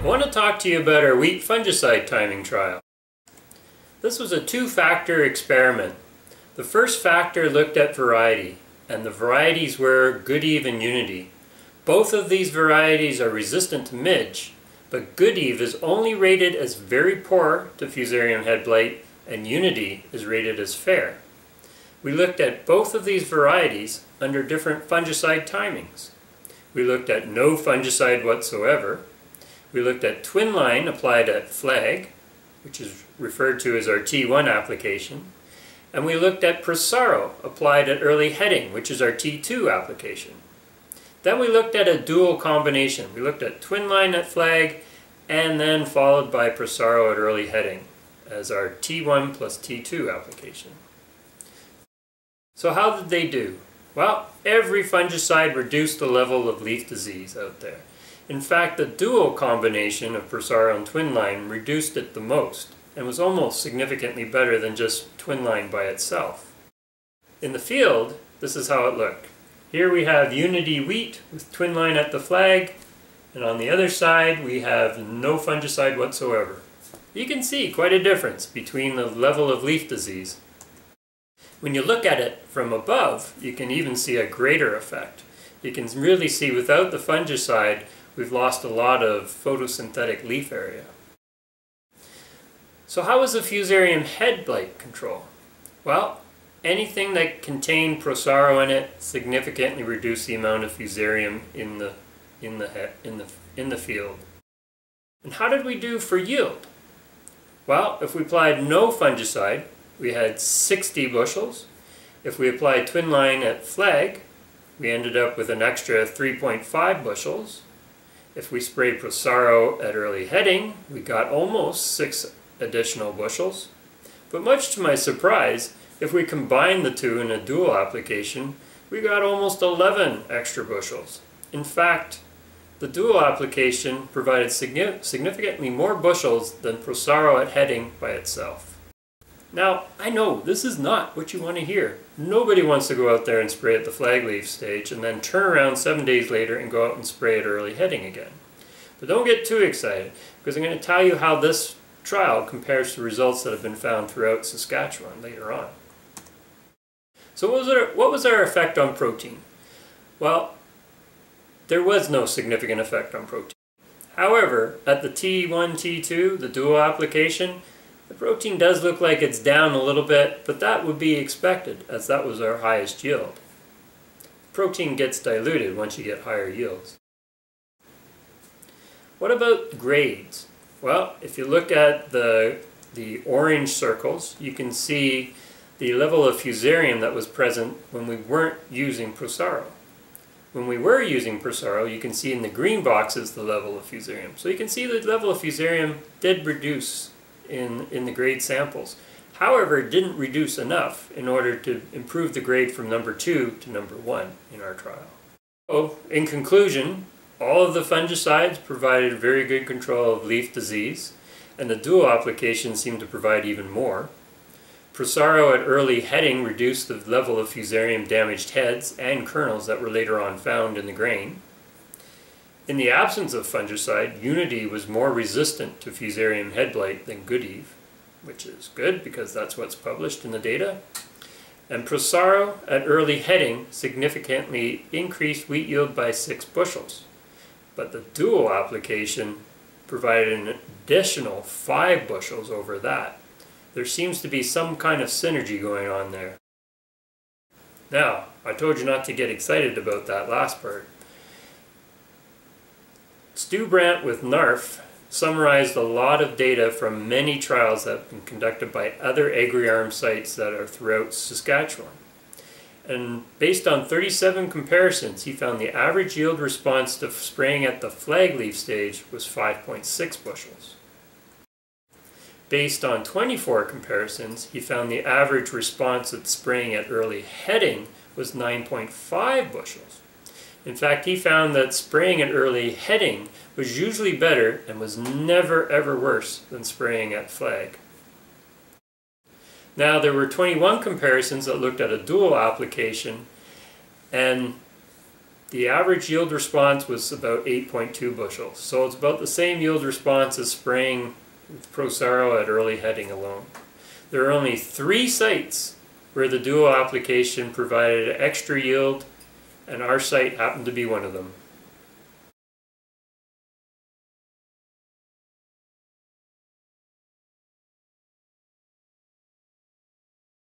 I want to talk to you about our wheat fungicide timing trial. This was a two-factor experiment. The first factor looked at variety, and the varieties were Good Eve and Unity. Both of these varieties are resistant to midge, but Good Eve is only rated as very poor to fusarium head blight, and Unity is rated as fair. We looked at both of these varieties under different fungicide timings. We looked at no fungicide whatsoever. We looked at twin line applied at flag, which is referred to as our T1 application, and we looked at Prosaro applied at early heading, which is our T2 application. Then we looked at a dual combination. We looked at twin line at flag and then followed by Prosaro at early heading as our T1 plus T2 application. So how did they do? Well, every fungicide reduced the level of leaf disease out there. In fact, the dual combination of Prosaro and twin line reduced it the most and was almost significantly better than just twin line by itself. In the field, this is how it looked. Here we have Unity wheat with twin line at the flag, and on the other side we have no fungicide whatsoever. You can see quite a difference between the level of leaf disease. When you look at it from above, you can even see a greater effect. You can really see without the fungicide, we've lost a lot of photosynthetic leaf area. So how was the fusarium head blight control? Well, anything that contained Prosaro in it significantly reduced the amount of fusarium in the field. And how did we do for yield? Well, if we applied no fungicide, we had 60 bushels. If we applied twin line at flag, we ended up with an extra 3.5 bushels. If we sprayed Prosaro at early heading, we got almost 6 additional bushels. But much to my surprise, if we combined the two in a dual application, we got almost 11 extra bushels. In fact, the dual application provided significantly more bushels than Prosaro at heading by itself. Now, I know this is not what you want to hear. Nobody wants to go out there and spray at the flag leaf stage and then turn around 7 days later and go out and spray at early heading again. But don't get too excited, because I'm going to tell you how this trial compares to results that have been found throughout Saskatchewan later on. So what was our effect on protein? Well, there was no significant effect on protein. However, at the T1, T2, the dual application, the protein does look like it's down a little bit, but that would be expected, as that was our highest yield. Protein gets diluted once you get higher yields. What about grades? Well, if you look at the orange circles, you can see the level of fusarium that was present when we weren't using Prosaro. When we were using Prosaro, you can see in the green boxes the level of fusarium. So you can see the level of fusarium did reduce in the grade samples. However, it didn't reduce enough in order to improve the grade from number 2 to number 1 in our trial. So, in conclusion, all of the fungicides provided very good control of leaf disease, and the dual application seemed to provide even more. Prosaro at early heading reduced the level of fusarium damaged heads and kernels that were later on found in the grain. In the absence of fungicide, Unity was more resistant to fusarium head blight than Good Eve, which is good because that's what's published in the data. And Prosaro at early heading significantly increased wheat yield by 6 bushels. But the dual application provided an additional 5 bushels over that. There seems to be some kind of synergy going on there. Now, I told you not to get excited about that last part. Stu Brandt with NARF summarized a lot of data from many trials that have been conducted by other AgriArm sites that are throughout Saskatchewan. And based on 37 comparisons, he found the average yield response to spraying at the flag leaf stage was 5.6 bushels. Based on 24 comparisons, he found the average response at spraying at early heading was 9.5 bushels. In fact, he found that spraying at early heading was usually better and was never ever worse than spraying at flag. Now, there were 21 comparisons that looked at a dual application, and The average yield response was about 8.2 bushels, so it's about the same yield response as spraying with Prosaro at early heading alone. There are only 3 sites where the dual application provided extra yield, and our site happened to be one of them.